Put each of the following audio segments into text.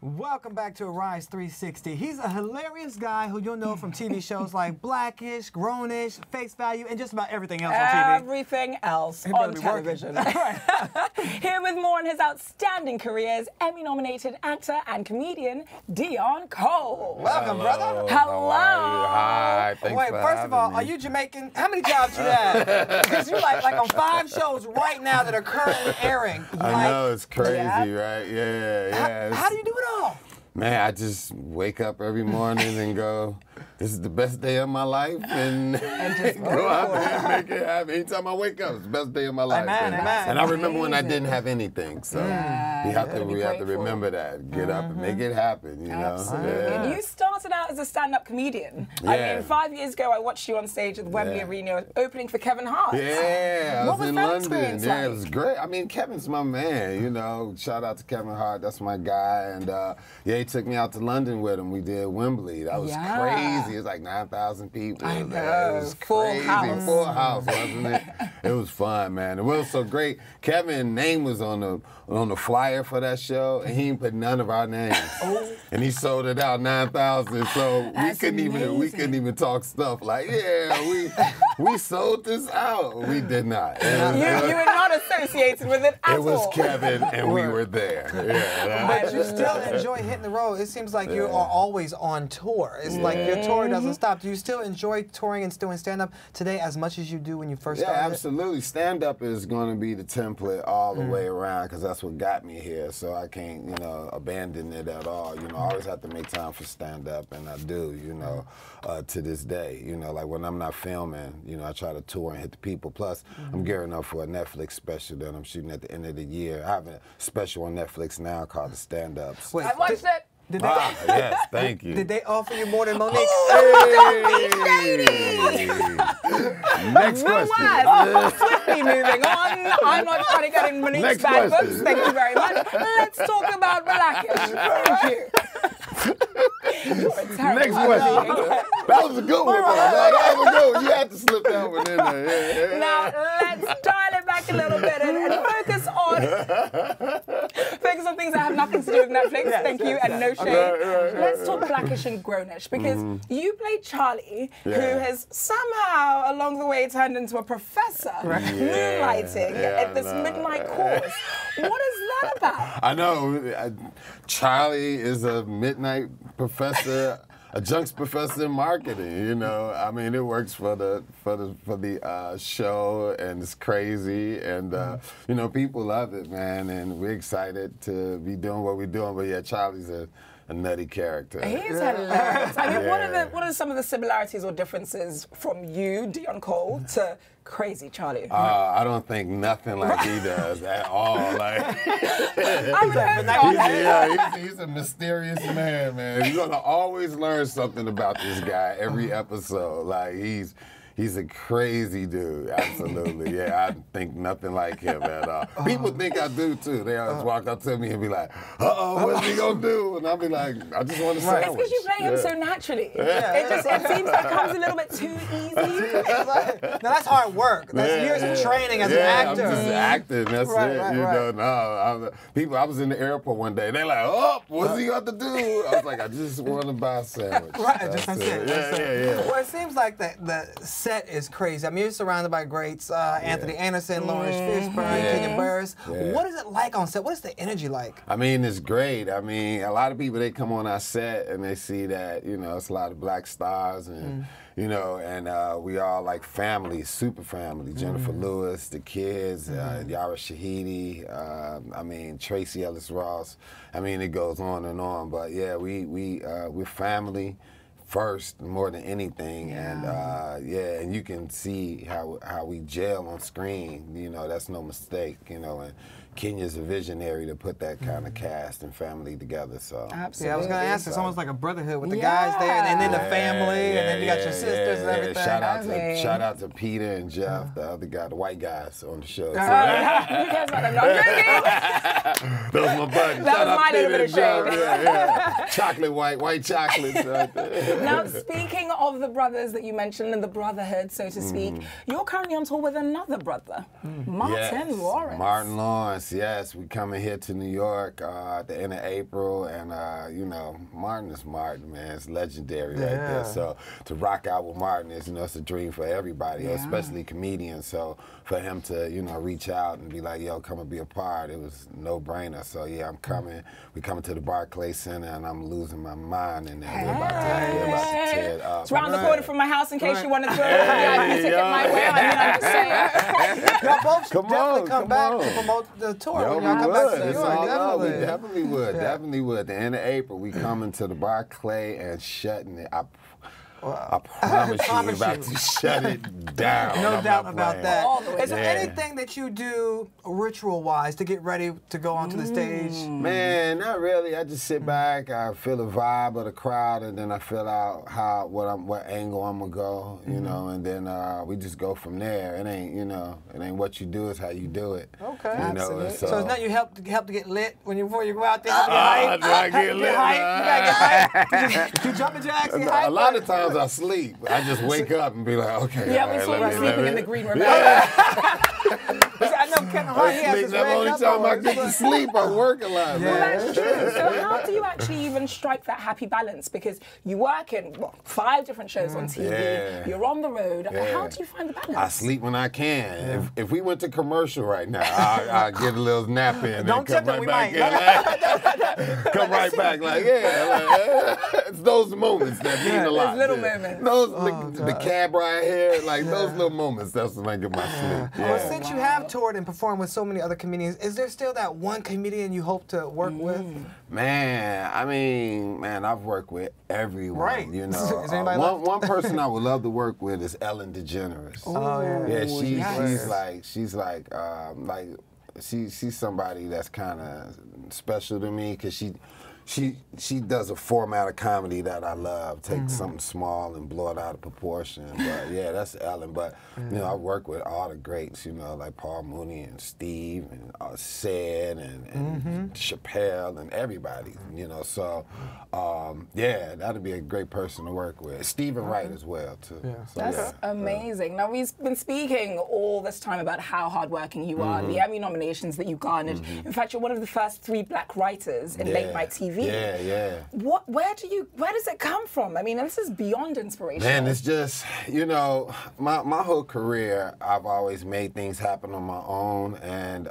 Welcome back to Arise 360. He's a hilarious guy who you'll know from TV shows like Blackish, Grownish, Face Value, and just about everything else on TV. Everything else on television. Here with more on his outstanding career is Emmy-nominated actor and comedian Deon Cole. Welcome, brother. Hello. Hi, thanks Wait, for first of all, having are me. you Jamaican? How many jobs you have? Because you're like on 5 shows right now that are currently airing. I know, it's crazy, Yeah. right? Yeah. How do you do it all? Man, I just wake up every morning and go, this is the best day of my life, and just go out there and make it happen. Anytime I wake up, it's the best day of my life. Amen, amen. And I remember when I didn't have anything, so we have to grateful. remember that. Get up and make it happen, you know? And you started out as a stand-up comedian. I Yeah. mean, 5 years ago, I watched you on stage at Wembley Yeah. Arena opening for Kevin Hart. Yeah, I What was in that London. experience Yeah, it like? was great. I mean, Kevin's my man, you know. Shout out to Kevin Hart, that's my guy. And yeah, he took me out to London with him. We did Wembley. That was Yeah. crazy. It was like 9,000 people. I Man, know. it was Full crazy. house. Full house, wasn't it? It was fun, man. It was so great. Kevin's name was on the flyer for that show, and he didn't put none of our names. And he sold it out 9,000. So That's we couldn't even talk stuff like, yeah, we sold this out. We did not. You were not associated with it at It was all. Kevin, and we were there. Yeah, But you still enjoy hitting the road. It seems like you are always on tour. It's like your tour doesn't stop. Do you still enjoy touring and doing stand-up today as much as you do when you first Yeah, started? absolutely. Stand-up is going to be the template all the way around because that's what got me here. So I can't, abandon it at all. I always have to make time for stand-up, and I do, to this day. Like when I'm not filming, I try to tour and hit the people. Plus, I'm gearing up for a Netflix special that I'm shooting at the end of the year. I have a special on Netflix now called The Stand-Ups. Wait, I watched it. Did they, Yes, thank you. did they offer you more than Monique? Next question. Swiftly moving on. I'm not trying to get in Monique's Next bad question. books. Thank you very much. Let's talk about Blackish. Thank you. You're a terrible Next question. That was a good one, though. That was a good one. You had to slip that one in there. Yeah. Now, let's dial it back a little bit and focus on things that have nothing to do with Netflix. Thank you, and no shade. Let's talk Blackish and Grownish, because you played Charlie, who has somehow, along the way, turned into a professor, moonlighting at this midnight course. What is that about? I know. Charlie is a midnight professor, adjunct professor in marketing. I mean, it works for the show, and it's crazy, and people love it, man, and we're excited to be doing what we're doing. But yeah, Charlie's a nutty character. He's hilarious. I mean, what are some of the similarities or differences from you, Deon Cole, to Crazy Charlie? I don't think nothing like he does at all. Like, I would hope not. he's a mysterious man. You're gonna always learn something about this guy every episode. Like he's a crazy dude, absolutely. Yeah, I think nothing like him at all. People think I do too. They always walk up to me and be like, "Uh-oh, what's he gonna do?" And I'll be like, "I just want to sandwich." It's because you play him so naturally. It seems like it comes a little bit too easy. Now that's hard work. That's years of training as an actor. I'm just acting. That's Right, it. right. I was in the airport one day. They're like, "Oh, what's he got to do?" I was like, "I just want to buy a sandwich." Right, that's it. Yeah. Well, it seems like the set is crazy. I mean, you're surrounded by greats, Anthony Anderson, Lawrence Fishburne, Kenya Barris. Yeah. What is it like on set? What is the energy like? I mean, it's great. I mean, a lot of people, they come on our set and they see that, it's a lot of black stars and, and we all like family, super family. Jennifer Lewis, the kids, Yara Shahidi, I mean, Tracy Ellis Ross. I mean, it goes on and on. But yeah, we're family first more than anything, and and you can see how we gel on screen. That's no mistake. And Kenya's a visionary to put that kind of cast and family together. So Absolutely. Yeah, I was going to ask. It's almost like a brotherhood with the guys there, and then the family, and then you got your sisters and everything. Shout out to Peter and Jeff, the other guy, the white guys on the show. Who cares about them? No, I'm joking. That was my buddy. That Shout was out my little Peter bit of and Jeff. shade. Yeah. Chocolate white chocolates. Right there. Now, speaking of the brothers that you mentioned and the brotherhood, so to speak, you're currently on tour with another brother, Martin Lawrence. Martin Lawrence. yes. We coming here to New York at the end of April, and you know, Martin is Martin, man. It's legendary right there. So to rock out with Martin is, you know, it's a dream for everybody, especially comedians. So for him to, you know, reach out and be like, yo, come and be a part, it was no brainer. So yeah, I'm coming. We coming to the Barclays Center, and I'm losing my mind in there. We're about to tear it up. It's around the corner from my house in case you want to throw a VIP ticket my way. I mean, I'm just saying. Y'all both should definitely come back to promote the tour. Yo, when y'all come back to New York, we definitely would. Definitely would. At the end of April, we coming to the Barclay and shutting it. I promise you, we're about to shut it down. No doubt about that. Is there Yeah. anything that you do ritual-wise to get ready to go onto the stage? Man, not really. I just sit back, I feel the vibe of the crowd, and then I feel out what angle I'm gonna go, you know, and then we just go from there. It ain't, you know, it ain't what you do, it's how you do it. Okay. You know, and So it's not you help to get lit before you go out there. Do I get lit? You gotta get hype. You jumping jacks, get hype. A lot of times I sleep. I just wake up and be like, okay. Yeah, we saw you sleeping in the green room. I know Kevin Hart, he has his That's the only red time I cup get to sleep. I work a lot, Well, man. that's true. So how do you actually even strike that happy balance? Because you work in 5 different shows on TV. Yeah. You're on the road. Yeah. How do you find the balance? I sleep when I can. If we went to commercial right now, I'll get a little nap in Don't and come tip it, right we back. might. Come right back, like, it's those moments that mean a lot. little moments. Those, the cab ride here, like those little moments, that's when I get my sleep. Well, since you have toured and performed with so many other comedians, is there still that one comedian you hope to work with? Man, I mean, I've worked with everyone, Right. you know. Is anybody left? One person I would love to work with is Ellen DeGeneres. She's somebody that's kind of special to me because she does a format of comedy that I love. Take something small and blow it out of proportion. But yeah, that's Ellen. But you know, I work with all the greats, you know, like Paul Mooney and Steve and Sid and Chappelle and everybody, you know. So yeah, that'd be a great person to work with. Stephen Wright as well too. Yeah. So, That's amazing. Now, we've been speaking all this time about how hardworking you are, the Emmy nominations that you garnered. In fact, you're one of the first 3 black writers in late night TV. Yeah. Where does it come from? I mean, this is beyond inspirational. Man, it's just, you know, my whole career, I've always made things happen on my own and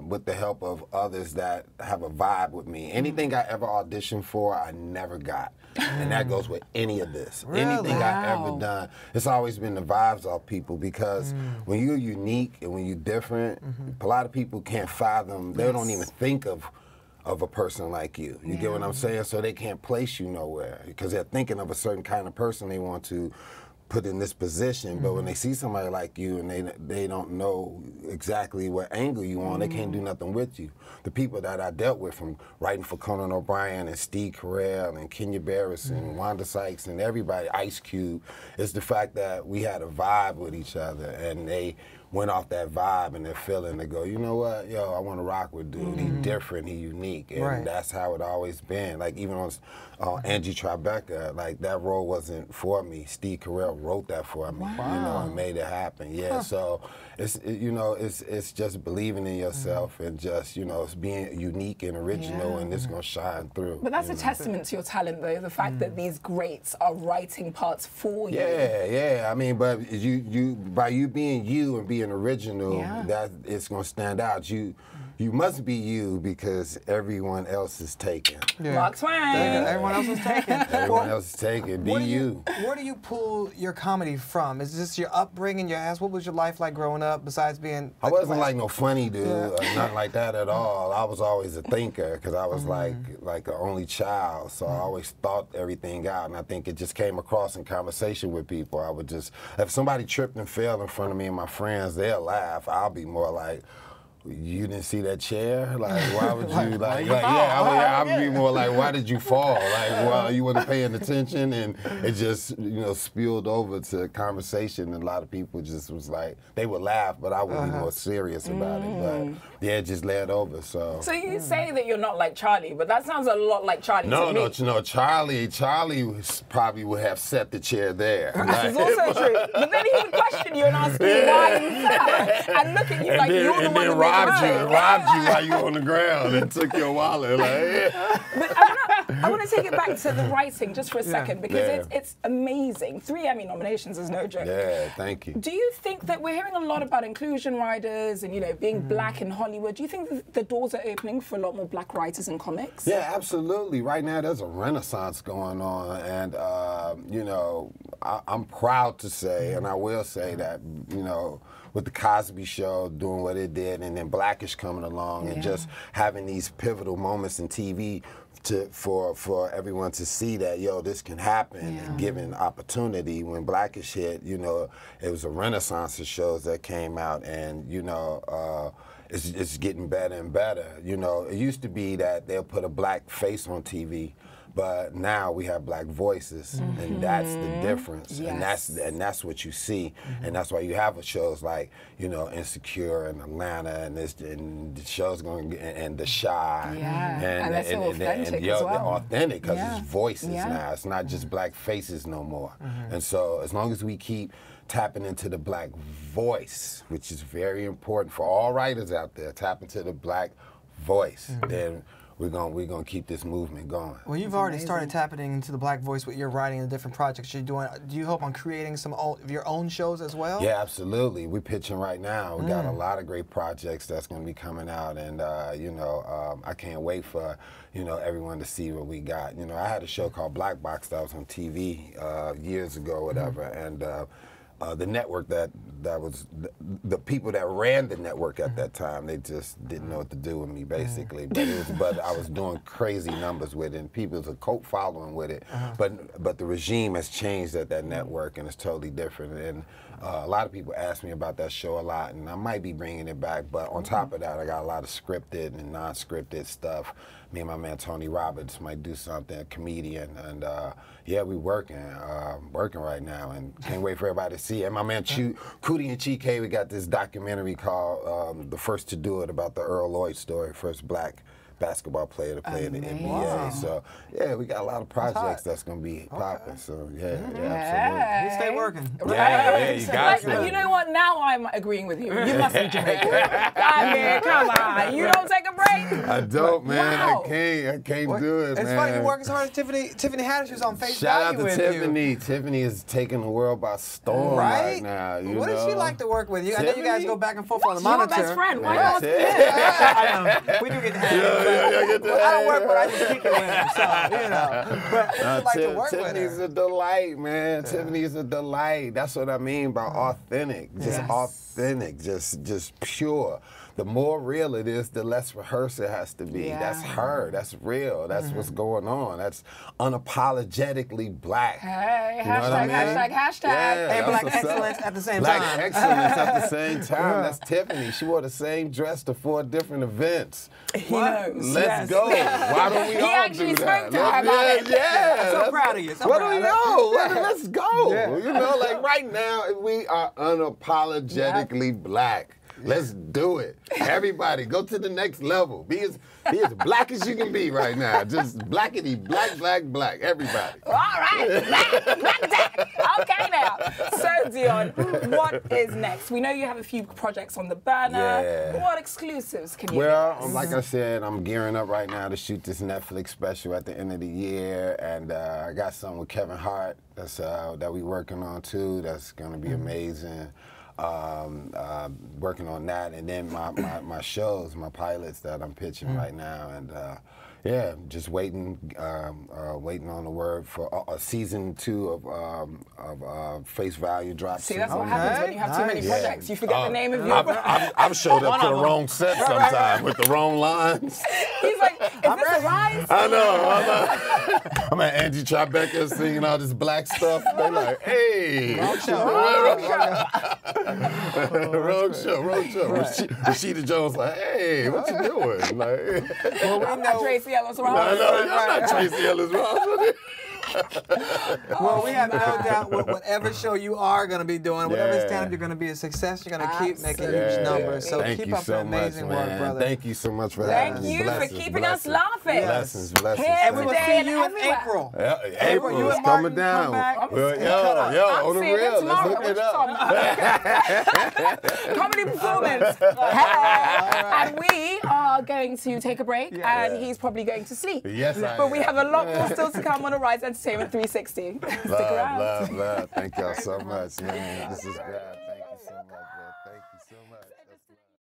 with the help of others that have a vibe with me. Anything I ever auditioned for, I never got. And that goes with any of this. Really? Anything I ever done. It's always been the vibes of people because when you're unique and when you're different, a lot of people can't fathom, they don't even think of a person like you. You get what I'm saying? So they can't place you nowhere because they're thinking of a certain kind of person they want to put in this position, but when they see somebody like you and they don't know exactly what angle you on, they can't do nothing with you. The people that I dealt with, from writing for Conan O'Brien and Steve Carell and Kenya Barris and Wanda Sykes and everybody, Ice Cube, is the fact that we had a vibe with each other and they went off that vibe and that feeling to go, you know what, yo, I want to rock with dude. He different, he unique, and that's how it always been. Like even on Angie Tribeca, like that role wasn't for me. Steve Carell wrote that for me, you know, and made it happen. Yeah, so it's just believing in yourself and just, you know, it's being unique and original, and it's gonna shine through. But that's a testament to your talent, though, the fact that these greats are writing parts for you. Yeah. I mean, but by you being you and being original, that it's gonna stand out. You must be you because everyone else is taken. Mark Twain. Everyone else is taken. Everyone else is taken. Be you. Where do you pull your comedy from? Is this your upbringing, your ass? What was your life like growing up besides being... I wasn't like no funny dude, or nothing like that at all. I was always a thinker because I was like an only child, so I always thought everything out, and I think it just came across in conversation with people. I would just, if somebody tripped and fell in front of me and my friends, they'll laugh. I'll be more like, you didn't see that chair? Like, why would you, I would be more like, why did you fall? Like, well, you weren't paying attention, and it just, you know, spilled over to conversation, and a lot of people just was like, they would laugh, but I would be more serious about it, but yeah, it just led over, so. So you say that you're not like Charlie, but that sounds a lot like Charlie to me. No, Charlie probably would have set the chair there. This is also true, but then he would question you and ask you why you fell, and look at you like you're the one who robbed you while you were on the ground and took your wallet. Like, But I want to take it back to the writing just for a second, because it's amazing. 3 Emmy nominations is no joke. Yeah, thank you. Do you think that we're hearing a lot about inclusion writers and, you know, being black in Hollywood? Do you think that the doors are opening for a lot more black writers in comics? Yeah, absolutely. Right now, there's a renaissance going on, and you know, I'm proud to say, and I will say that, you know, with the Cosby Show doing what it did, and then Blackish coming along, and just having these pivotal moments in TV for everyone to see that, yo, this can happen, and given opportunity. When Blackish hit, you know, it was a renaissance of shows that came out, and, you know, it's getting better and better. You know, it used to be that they'll put a black face on TV, but now we have black voices, and that's the difference. Yes. And that's what you see, and that's why you have shows like, you know, Insecure and Atlanta, and the shows going, and The Chi, and that's so authentic as well. They're authentic because it's voices now. It's not just black faces no more. And so as long as we keep tapping into the black voice, which is very important for all writers out there, tap into the black voice, then we're gonna keep this movement going. Well, you've already started tapping into the black voice with your writing and the different projects you're doing. Do you hope on creating some of your own shows as well? Yeah, absolutely. We're pitching right now. We got a lot of great projects that's going to be coming out, and you know, I can't wait for, you know, everyone to see what we got. You know, I had a show called Black Box that was on TV years ago, or whatever, and the network that was the people that ran the network at that time, they just didn't know what to do with me, basically. But I was doing crazy numbers with it, and people's a cult following with it. But the regime has changed at that network, and it's totally different. And a lot of people ask me about that show a lot, and I might be bringing it back. But on top of that, I got a lot of scripted and non-scripted stuff. Me and my man Tony Roberts might do something, a comedian, and yeah, we working right now, and can't wait for everybody to see it. And my man Cootie and Chike, we got this documentary called The First to Do It, about the Earl Lloyd story, first black basketball player to play in the NBA. Wow. So yeah, we got a lot of projects that's gonna be popping. So yeah, absolutely. You stay working. Yeah, you got to. You know what? Now I'm agreeing with you. You must be Jamaican. I mean, come on. You don't take a break? I don't, man. Wow. I can't do it, man. It's funny you work as hard as Tiffany Haddish was on Face Shout out Value to with Tiffany. you. Tiffany is taking the world by storm right now. You what know? does she like to work with? I know you guys go back and forth on the Your monitor. best friend. Why Yeah, not? I know. We do get to have Yeah, I don't work, but I just kick it with him, so, you know. But she like to work with Tiffany's her. a delight, man. Tiffany's a delight. That's what I mean by authentic. Just authentic, just pure. The more real it is, the less rehearsed it has to be. That's her. That's real. That's what's going on. That's unapologetically black. Hey, You know what I mean? hashtag. Yeah, And that's black what's up. excellence at the same Black time. excellence at the same time. That's Tiffany. She wore the same dress to 4 different events. He knows. Let's go. Why don't we He all actually do that? spoke to her about it. Yeah. I'm so proud of you. So What proud do we of you. know? Let's go. You know, like right now, we are unapologetically black. Let's do it. Everybody, go to the next level. Be as black as you can be right now. Just blackity, black. Everybody. All right, black attack. Okay now. So Dion, what is next? We know you have a few projects on the burner. Yeah. What exclusives can you Well, give us? like I said, I'm gearing up right now to shoot this Netflix special at the end of the year, and I got something with Kevin Hart that we working on too. That's gonna be amazing. Working on that, and then my shows, my pilots that I'm pitching right now, and yeah, just waiting on the word for season 2 of Face Value drops. See, that's what happens when you have too many projects. You forget the name of your I've showed up to the wrong set sometime with the wrong lines. He's like, is this a rise? I know. I'm at Angie Tribeca singing all this black stuff. They're like, hey. Wrong show. Wrong show. Rashida Jones like, hey, what you doing? Like, Well, we know Tracy Ellis Ross. No, I'm not Tracy Ellis Ross. Well, we have no doubt whatever show you are going to be doing, whatever stand-up you're going to be a success, you're going to keep making huge numbers. So keep up the amazing work, brother. Thank you so much for having Thank me. you for keeping us laughing. Blessings. Here And we will today see and you in everywhere. April. April you is and coming Martin down. come back. Yo, on the See you real, let's tomorrow. hook it up. Comedy performance. Hello. And we are going to take a break, and he's probably going to sleep. Yes, I But am. we have a lot more still to come on Arise Entertainment 360. Stick around. Love. Thank y'all so much, man. This is great. Thank you so much, bro. Thank you so much.